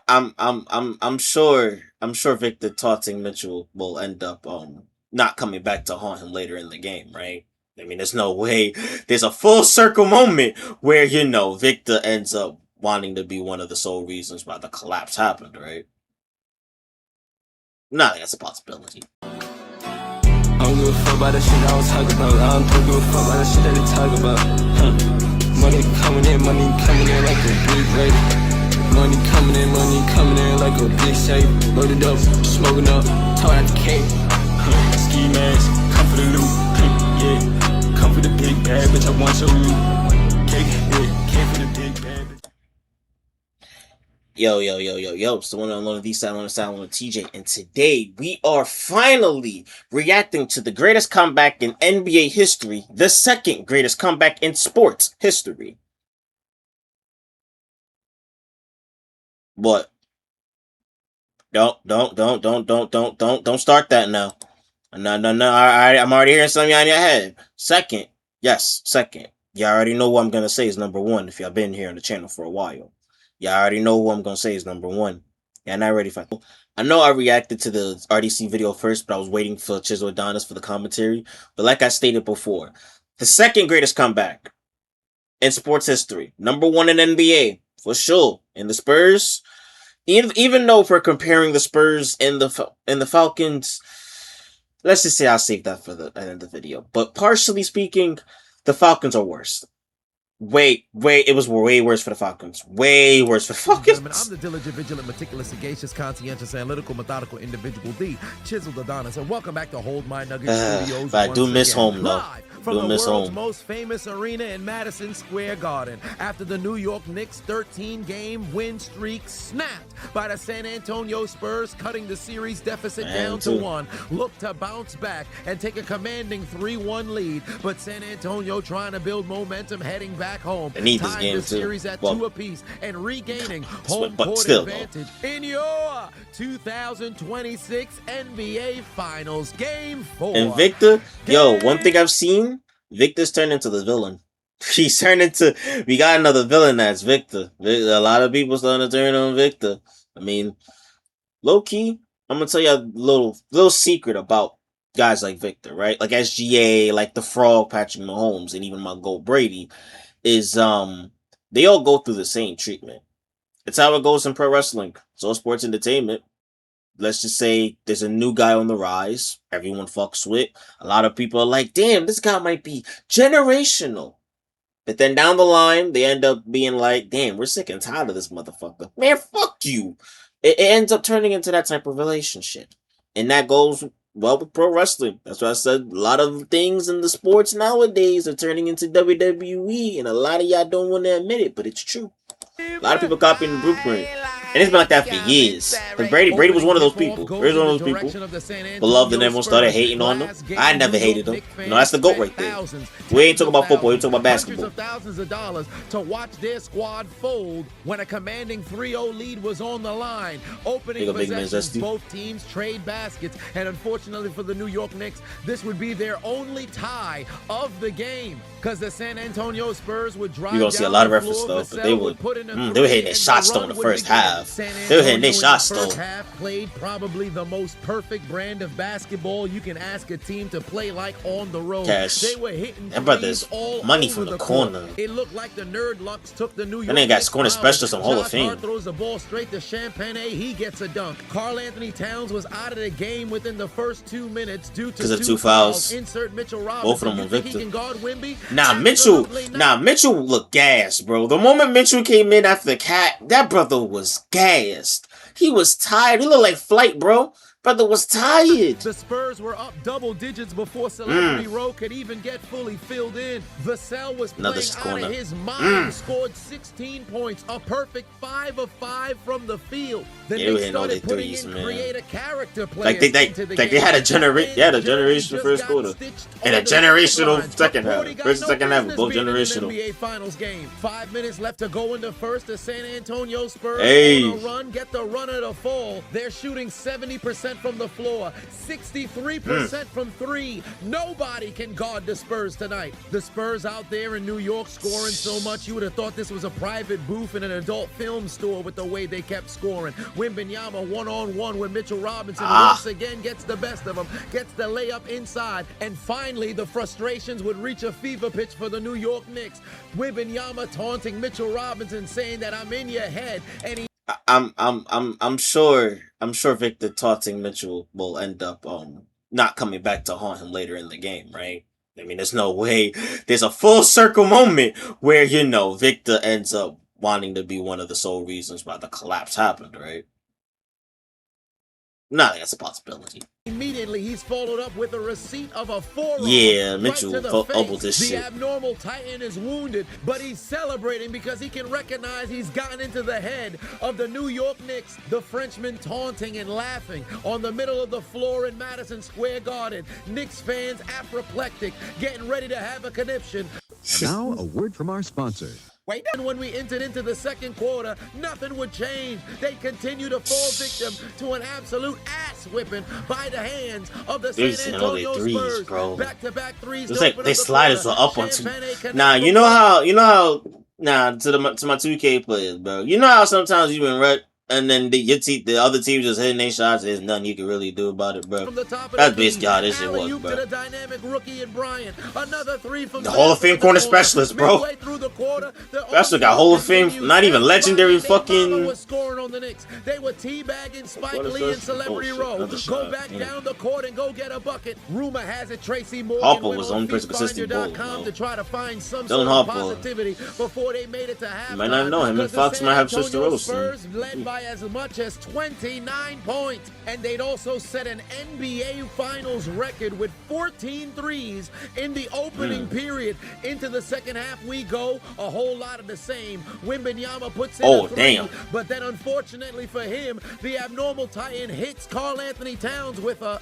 I'm sure Victor taunting Mitchell will end up not coming back to haunt him later in the game, right? I mean, there's no way. There's a full circle moment where Victor ends up wanting to be one of the sole reasons why the collapse happened, right? No, that's a possibility. I don't give a fuck about the shit I was talking about. I don't give a fuck about the shit that they talk about. Money coming in like a big rate. Money coming in like a big safe. Loaded up, smoking up, talking out the cake. Ski mask, come for the loot. Yeah, come for the big bag, bitch. I want your loot. Cake, yeah, came for the big bag. Yo, it's the one on the side on the side on the TJ, and today we are finally reacting to the greatest comeback in NBA history, the second greatest comeback in sports history. But don't start that now. No. I'm already hearing something on your head. Second, yes, second. Y'all already know what I'm gonna say is number one. If y'all been here on the channel for a while, y'all already know what I'm gonna say is number one. Y'all not ready for. I know I reacted to the RDC video first, but I was waiting for Chisel Adonis for the commentary. But like I stated before, the second greatest comeback in sports history, number one in NBA for sure. And the Spurs, even though if we're comparing the Spurs and the Falcons, let's just say I'll save that for the end of the video. But partially speaking, the Falcons are worse. It was way worse for the Falcons. Way worse for the Falcons. I'm the diligent, vigilant, meticulous, sagacious, conscientious, analytical, methodical individual, the Chiseled Adonis, and welcome back to Hold My Nuggets Studios. But I do miss home, though. From the world's most famous arena in Madison Square Garden, after the New York Knicks' 13-game win streak snapped by the San Antonio Spurs, cutting the series deficit down to 1, look to bounce back and take a commanding 3-1 lead, but San Antonio trying to build momentum heading back home, tying the series at 2 apiece and regaining home court advantage in your 2026 NBA Finals Game 4. And Victor, one thing I've seen, Victor's turned into the villain. He's turned into, we got another villain that's Victor. A lot of people starting to turn on Victor. I mean, low key, I'm gonna tell you a little secret about guys like Victor, right? Like SGA, like the Frog, Patrick Mahomes, and even my GOAT Brady, is they all go through the same treatment. It's how it goes in pro wrestling. It's all sports entertainment. Let's just say there's a new guy on the rise. Everyone fucks with. A lot of people are like, damn, this guy might be generational. But then down the line, they end up being like, damn, we're sick and tired of this motherfucker. Man, fuck you. It ends up turning into that type of relationship. And that goes well with pro wrestling. That's why I said a lot of things in the sports nowadays are turning into WWE. And a lot of y'all don't want to admit it, but it's true. A lot of people copying the blueprint. And it's been like that for years. But Brady was one of those people. Brady was one of those people. Beloved, and everyone started hating on him. I never hated him. That's the GOAT right there. We ain't talking about football, we talking about basketball. Thousands of dollars to watch their squad fold when a commanding 3-0 lead was on the line. Opening possessions, both teams trade baskets. And unfortunately for the New York Knicks, this would be their only tie of the game. Because the San Antonio Spurs would drive. You're gonna see a lot of reference stuff, but they were hitting their shots though in the first half. They were hitting their shots though. First half played probably the most perfect brand of basketball you can ask a team to play like on the road. Cash. They were hitting that brother's all money from the corner. It looked like the Nerd Lux took the New York. And they got scoring specialists on Hall of Fame. Throws the ball straight to Champagne. He gets a dunk. Karl Anthony Towns was out of the game within the first 2 minutes due to two fouls. Insert Mitchell Robinson. Both of them were Victor. He can guard Wemby? Mitchell looked gassed, bro. The moment Mitchell came in after the cat, that brother was gassed. He was tired. He looked like Flight, bro. Brother was tired. The Spurs were up double digits before Celebrity Row could even get fully filled in. Vassell was playing out of his mind. Scored 16 points, a perfect 5 of 5 from the field. The Knicks started putting in creative character players they had a generational first quarter and a generational second half. First and second half, both generational. NBA Finals game. 5 minutes left to go in the first. The San Antonio Spurs on a run, get the runner to fall. They're shooting 70% from the floor, 63% from three. Nobody can guard the Spurs tonight. The Spurs out there in New York scoring so much, you would have thought this was a private booth in an adult film store with the way they kept scoring. Wembanyama one-on-one with Mitchell Robinson once again gets the best of him, gets the layup inside, and finally the frustrations would reach a fever pitch for the New York Knicks. Wembanyama taunting Mitchell Robinson, saying that I'm in your head, and he I'm sure Victor taunting Mitchell will end up not coming back to haunt him later in the game, right? I mean, there's no way. There's a full circle moment where, you know, Victor ends up wanting to be one of the sole reasons why the collapse happened, right? No, that's a possibility. Immediately, he's followed up with a receipt of a forearm. Yeah, Mitchell right elbowed this shit. The abnormal Titan is wounded, but he's celebrating because he can recognize he's gotten into the head of the New York Knicks. The Frenchman taunting and laughing on the middle of the floor in Madison Square Garden. Knicks fans apoplectic, getting ready to have a conniption. Now, a word from our sponsor. Wait, and when we entered into the second quarter, nothing would change. They continue to fall victim to an absolute ass whipping by the hands of the San Antonio Spurs. Bro. Back-to-back threes. It's like they sliders are up on two. Nah, you know how to my 2K players, bro. You know how sometimes you been rut and then the other team just hitting their shots. There's nothing you can really do about it, bro. That's basically how this shit was, bro. The dynamic rookie and Bryant. Another three from the Hall of Fame corner specialist, bro. That's got Hall of Fame, not even legendary fucking. Was scoring on the Knicks. They were teabagging Spike Lee in Celebrity Row. Go back down the court and go get a bucket. Rumor has it Tracy Morgan Harper was the only person consistent ball, to try to find some sort of positivity before they made it to halftime. You might not know him and Fox might have switched the roles. Led by as much as 29 points, and they'd also set an NBA Finals record with 14 threes in the opening period. Into the second half we go, a whole lot of the same. Wembanyama puts in a three, but then unfortunately for him, the abnormal Titan hits Karl Anthony Towns with a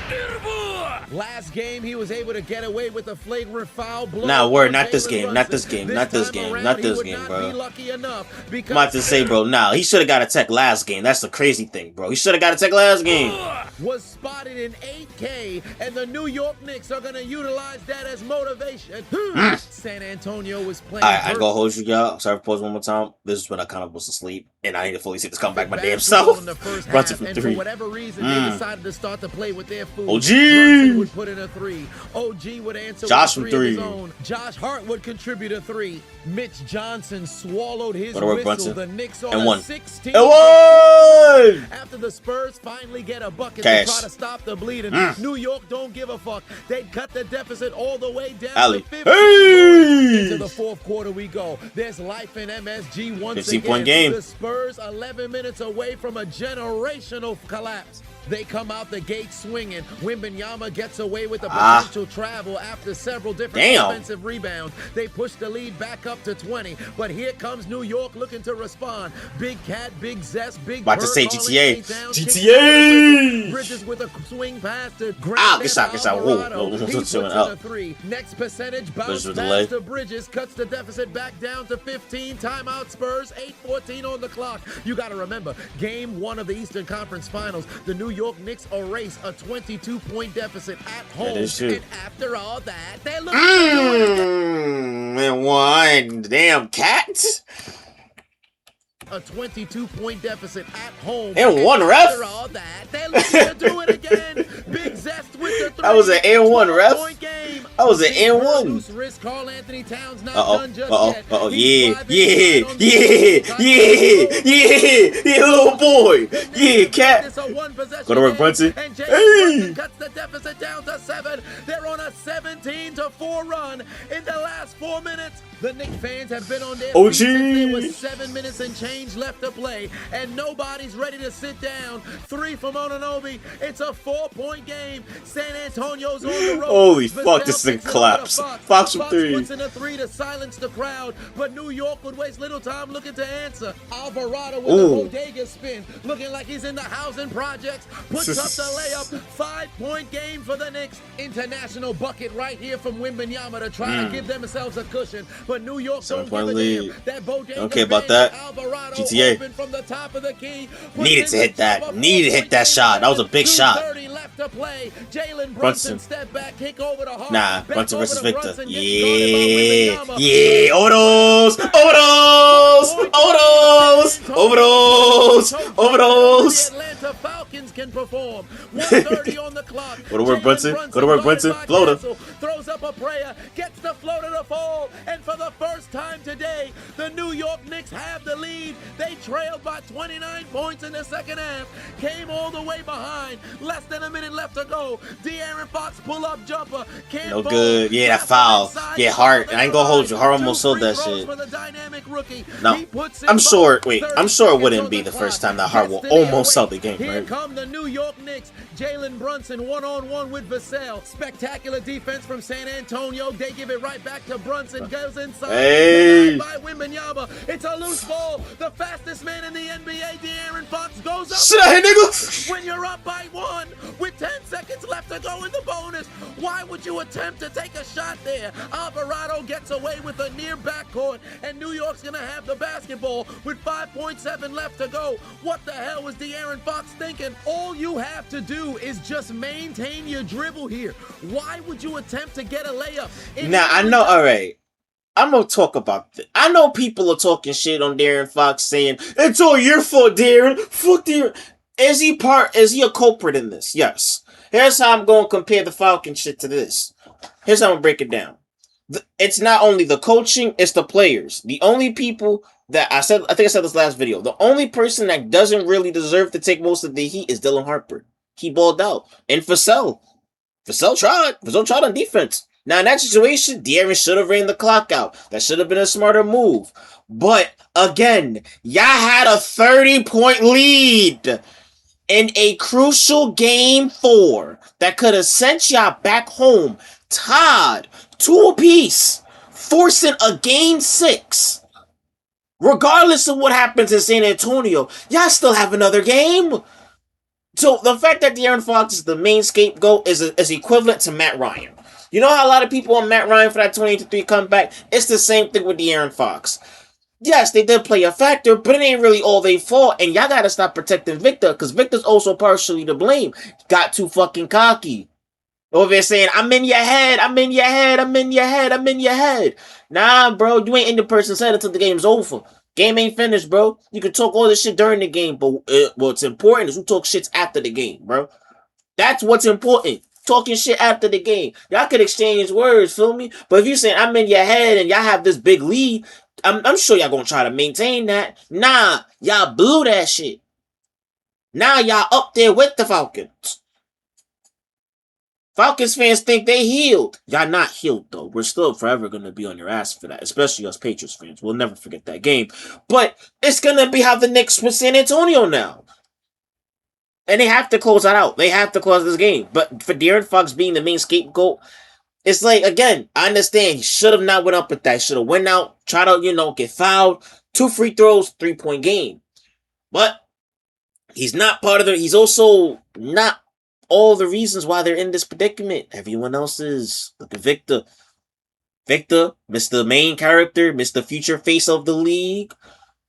last game. He was able to get away with a flagrant foul. Nah, word, not this game, not this game, bro. I'm about to say, bro, nah, he should have got a tech last game. That's the crazy thing, bro. He should have got a tech last game. Was spotted in 8K, and the New York Knicks are going to utilize that as motivation. San Antonio was playing. I ain't gonna hold you, y'all. Sorry for pausing one more time. This is when I kind of was asleep, and I need to fully see this come back my damn self. Brunson from three. For whatever reason, they decided to start to play with their food. OG Brunson would put in a three. OG would answer Josh with a three of his own. Josh Hart would contribute a three. Mitch Johnson swallowed his whistle. Brunson. The Knicks on and a one. 16. After the Spurs finally get a bucket to try to stop the bleeding, New York don't give a fuck. They'd cut the deficit all the way down to 15 points. Into the fourth quarter we go. There's life in MSG once again. 15-point game. The Spurs 11 minutes away from a generational collapse. They come out the gate swinging. Wembanyama gets away with a potential travel after several different offensive rebounds. They push the lead back up to 20. But here comes New York looking to respond. Big Cat, Big Zest, Big About to say GTA. GTA! Bridges with a swing pass to Grant. Good shot. He puts in a three. Next percentage bounce pass to Bridges. Cuts the deficit back down to 15. Timeout Spurs. 8:14 on the clock. You got to remember, game one of the Eastern Conference Finals, the New York Knicks erase a 22-point deficit at home. And after all that, they're looking and one. Damn Cat. A 22-point deficit at home. And one, ref. After all that, they're looking to do it again. Big Zest with the three. That was an and one, ref. That was an and one. Loose wrist. Karl Anthony Towns not done just yet. Yeah, little boy. Yeah, Cat. Go to work, Brunson. Hey. Cuts the deficit down to 7. They're on a 17-4 run in the last 4 minutes. The Knicks fans have been on their feet since there was 7 minutes and change left to play, and nobody's ready to sit down. 3 from Ononobi. It's a 4-point game. San Antonio's on the road. Holy fuck, this thing collapsed. Fox from 3. Puts in a 3 to silence the crowd, but New York would waste little time looking to answer. Alvarado with a bodega spin, looking like he's in the housing projects. Puts up the layup. 5-point game for the Knicks. International bucket right here from Wembanyama to try to give themselves a cushion. But New York don't give a damn. That bodega don't care about that. GTA. From the top of the key, needed to hit that. Needed to hit that shot. That was a big shot. to play. Jalen Brunson. Brunson step back, kick over to Hart. Nah, Back Brunson over versus to Victor. Brunson, gets Yeah, guarded by Wembanyama. yeah. Overdose, overdose. The Atlanta Falcons can perform. 1:30 on the clock. Go to work, Brunson. Go to work, guarded Brunson. by Floater. Castle, throws up a prayer, gets the floater to fall, and for the first time today, the New York Knicks have the lead. They trailed by 29 points in the second half, came all the way behind, less than a minute left to go. De'Aaron Fox pull-up jumper, can't No fall. good. Yeah, that foul. Yeah, Hart. I ain't gonna hold you. Hart almost sold that shit. For the dynamic rookie. No, I'm sure. Wait, I'm sure it wouldn't be the first time that Hart will almost sell the game, Here right? come the New York Knicks. Jalen Brunson one-on-one with Vassell. Spectacular defense from San Antonio. They give it right back to Brunson. Goes inside. Hey. Denied by Wembanyama. It's a loose ball. The fastest man in the NBA, De'Aaron Fox, goes up. Shit, hey, nigga. When you're up by one with 10 seconds left to go in the bonus, why would you attempt to take a shot there? Alvarado gets away with a near backcourt, and New York's gonna have the basketball with 5.7 left to go. What the hell was De'Aaron Fox thinking? All you have to do is just maintain your dribble here. Why would you attempt to get a layup? Now, I know, alright. I'm gonna talk about this. I know people are talking shit on De'Aaron Fox saying, it's all your fault, De'Aaron. Fuck De'Aaron. Is he a culprit in this? Yes. Here's how I'm gonna compare the Falcon shit to this. Here's how I'm gonna break it down. It's not only the coaching, it's the players. The only people that I think I said this last video, the only person that doesn't really deserve to take most of the heat is Dylan Harper. He balled out. And Vassell tried. Vassell tried on defense. Now, in that situation, De'Aaron should have ran the clock out. That should have been a smarter move. But, again, y'all had a 30-point lead in a crucial Game 4 that could have sent y'all back home, tied 2 apiece, forcing a Game 6. Regardless of what happens in San Antonio, y'all still have another game. So the fact that De'Aaron Fox is the main scapegoat is equivalent to Matt Ryan. You know how a lot of people on Matt Ryan for that 28-3 comeback? It's the same thing with De'Aaron Fox. Yes, they did play a factor, but it ain't really all they fault, and y'all gotta stop protecting Victor, because Victor's also partially to blame. Got too fucking cocky. Over there saying, I'm in your head, I'm in your head, I'm in your head, I'm in your head. Nah, bro, you ain't in the person's head until the game's over. Game ain't finished, bro. You can talk all this shit during the game, but what's important is who talk shits after the game, bro. That's what's important. Talking shit after the game. Y'all could exchange words, feel me? But if you saying I'm in your head and y'all have this big lead, I'm sure y'all gonna try to maintain that. Nah, y'all blew that shit. Now y'all up there with the Falcons. Falcons fans think they healed. Y'all not healed, though. We're still forever going to be on your ass for that, especially us Patriots fans. We'll never forget that game. But it's going to be how the Knicks with San Antonio now. And they have to close that out. They have to close this game. But for De'Aaron Fox being the main scapegoat, it's like, again, I understand. He should have not went up with that. Should have went out, tried to, get fouled. 2 free throws, 3-point game. But he's not part of he's also not all the reasons why they're in this predicament. Everyone else is. Look at Victor. Victor, Mr. Main Character, Mr. Future Face of the League.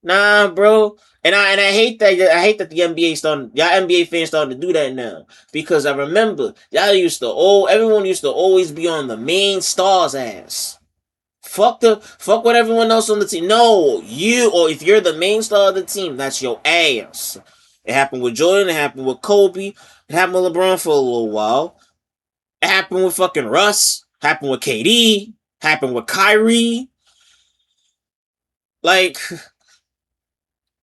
Nah, bro. And I hate that. I hate that the y'all NBA fans starting to do that now. Because I remember everyone used to always be on the main star's ass. Fuck what everyone else on the team. No, or if you're the main star of the team, that's your ass. It happened with Jordan. It happened with Kobe. It happened with LeBron for a little while. It happened with fucking Russ. Happened with KD. Happened with Kyrie. Like,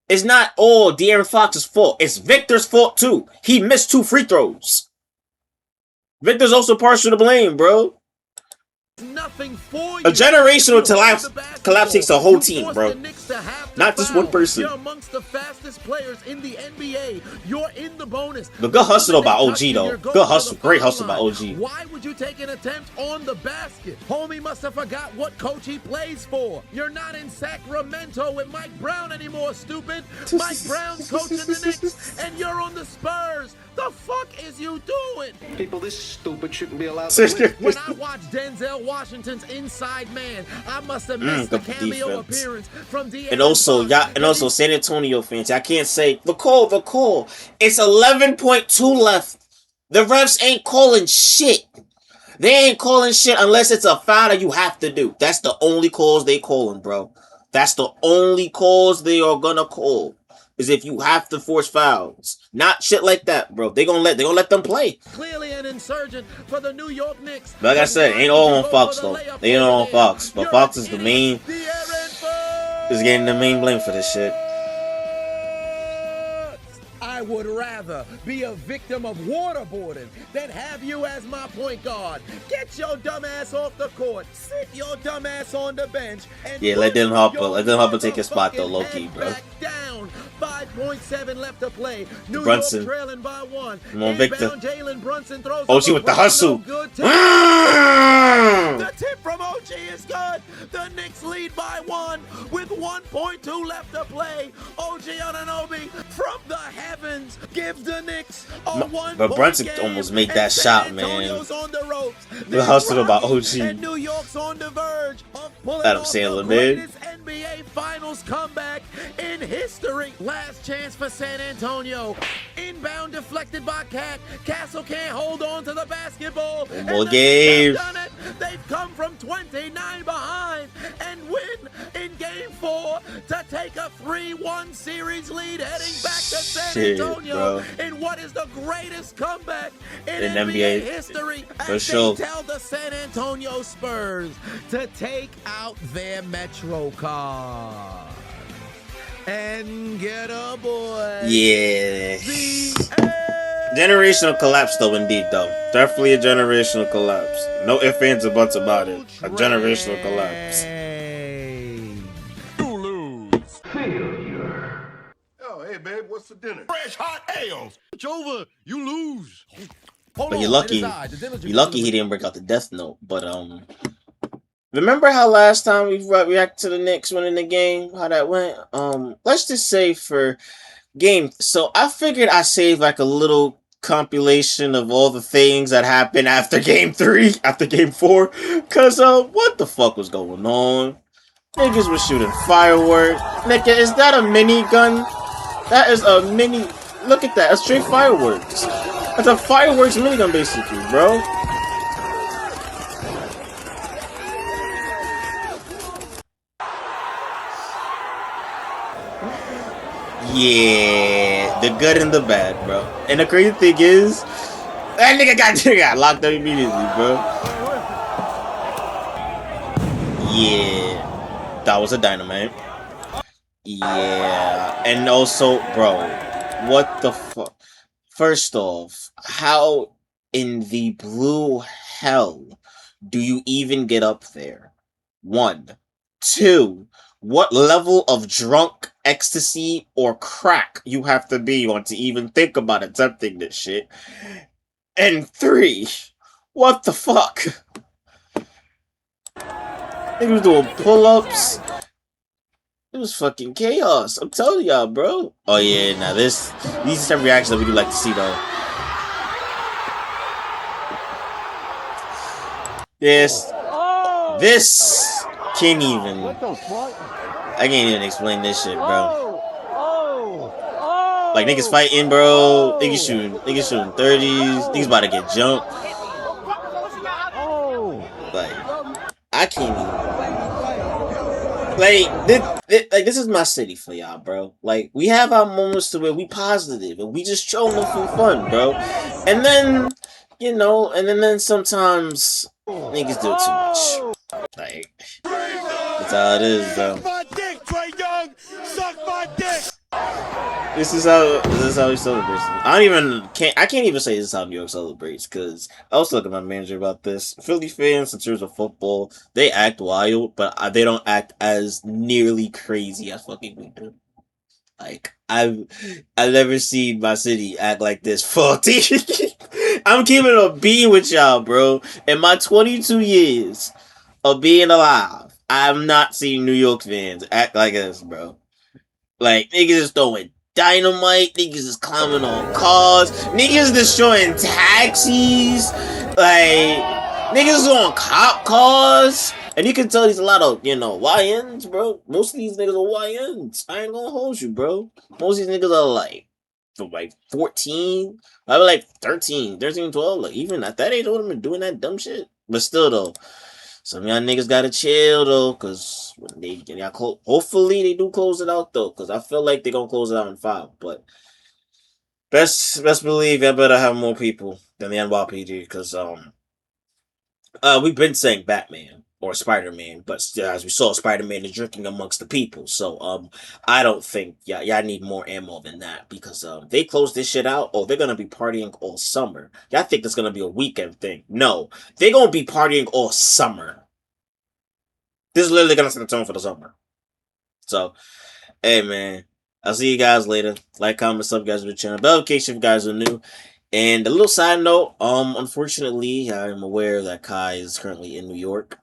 it's not all De'Aaron Fox's fault. It's Victor's fault too. He missed 2 free throws. Victor's also partial to blame, bro. Nothing for you. A generational collapse takes a whole team, bro. Not just one person. You're amongst the fastest players in the NBA. You're in the bonus. But good hustle by OG, though. Good hustle. Great hustle by OG. Why would you take an attempt on the basket? Homie must have forgot what coach he plays for. You're not in Sacramento with Mike Brown anymore, stupid. Mike Brown's coaching the Knicks, and you're on the Spurs. The fuck is you doing? People this stupid shouldn't be allowed to win. When I watch Denzel Washington's Inside Man, I must have missed the cameo appearance from De'Aaron and also San Antonio fans, I can't say the call. It's 11.2 left. The refs ain't calling shit. They ain't calling shit unless it's a foul that you have to do. That's the only calls they calling, bro. That's the only calls they are gonna call. Is if you have to force fouls. Not shit like that, bro. They gonna let them play. Clearly an insurgent for the New York Knicks. But like I said, ain't all on Fox though. They ain't all on Fox. But Fox is the main is getting the main blame for this shit. I would rather be a victim of waterboarding than have you as my point guard. Get your dumb ass off the court. Sit your dumb ass on the bench. And yeah, let them Harper take his spot though, low-key, bro. Back down. 5.7 left to play. New Brunson. York trailing by 1. Come on, Victor. Jalen Brunson throws OG with the hustle. The tip from OG is good. The Knicks lead by 1 with 1.2 left to play. OG Anunoby from the heavens gives the Knicks a 1 But Brunson game, almost made that shot, man. on the ropes. The hustle about OG. And New York's on the verge of pulling Adam off Sandler, the man. greatest NBA Finals comeback in history. Last chance for San Antonio. Inbound deflected by Cat. Castle can't hold on to the basketball. One more game. They've come from 29 behind and win in Game 4 to take a 3-1 series lead heading back to San Antonio in what is the greatest comeback in NBA history. For as sure. they tell the San Antonio Spurs to take out their Metro card and get a boy. Yeah. Generational collapse though, indeed though. Definitely a generational collapse. No ifs, ands, or buts about it. A generational collapse. You lose. Oh, hey, babe, what's for dinner? Fresh hot ales. It's over. You lose. But you're lucky. You're lucky he didn't break out the Death Note. But remember how last time we reacted to the Knicks winning the game? How that went? Let's just say for game. So I figured I saved like a little compilation of all the things that happened after game 3, after game 4. Cause what the fuck was going on? Niggas was shooting fireworks. Nigga, is that a mini gun? That is a mini. Look at that. That's straight fireworks. That's a fireworks minigun basically, bro. Yeah, the good and the bad, bro. And the crazy thing is, that nigga got locked up immediately, bro. Yeah, that was a dynamite. Yeah, and also, bro, what the fuck? First off, how in the blue hell do you even get up there? 1. 2. What level of drunk ecstasy or crack you have to be on to even think about attempting this shit? And 3. What the fuck? He was doing pull-ups. It was fucking chaos. I'm telling y'all, bro. Oh yeah, now these are some reactions that we do like to see though. This can't even. I can't even explain this shit, bro. Like niggas fighting, bro. Niggas shooting 30s. Niggas about to get jumped. Like I can't even. Like this is my city for y'all, bro. Like we have our moments to where we positive and we just trolling for fun, bro. And then then sometimes niggas do too much. Like that's how it is, bro. Suck my dick, Trey Young. Suck my dick. This is how he celebrates. I can't even say this is how New York celebrates because I was talking to my manager about this. Philly fans, in terms of football, they act wild, but they don't act as nearly crazy as fucking we do. Like I've never seen my city act like this for a team. I'm keeping a bean with y'all, bro. In my 22 years of being alive, I have not seen New York fans act like this, bro. Like niggas is throwing dynamite, niggas is climbing on cars, niggas destroying taxis, like niggas on cop cars, and you can tell there's a lot of YNs, bro. Most of these niggas are YNs. I ain't gonna hold you, bro. Most of these niggas are like from like 14, I was like 13, 12. Like even at that age, I would have been doing that dumb shit. But still though, some of y'all niggas gotta chill though, cause when hopefully they do close it out though, cause I feel like they're gonna close it out in 5. But best believe I better have more people than the NYPD, cause we've been saying Batman or Spider Man, but as we saw, Spider Man is drinking amongst the people. So I don't think y'all need more ammo than that, because they close this shit out. Oh, they're gonna be partying all summer. Y'all think it's gonna be a weekend thing? No, they're gonna be partying all summer. This is literally gonna set the tone for the summer. So hey man, I'll see you guys later. Like, comment, sub, guys to the channel. Bell notification if you guys are new. And a little side note, unfortunately, I'm aware that Kai is currently in New York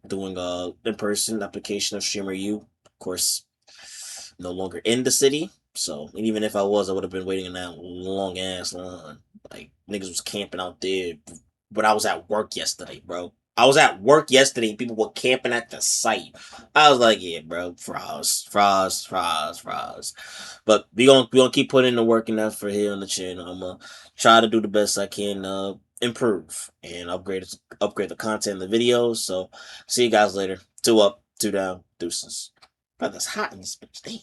doing a in-person application of Streamer U. Of course, no longer in the city. So, and even if I was, I would have been waiting in that long ass line. Like, niggas was camping out there. But I was at work yesterday, bro. I was at work yesterday. People were camping at the site. I was like, yeah, bro, fries. But we gonna keep putting in the work and effort here on the channel. I'm gonna try to do the best I can, improve and upgrade the content in the videos. So see you guys later. 2 up, 2 down, deuces. Bro, that's hot in this bitch. Damn.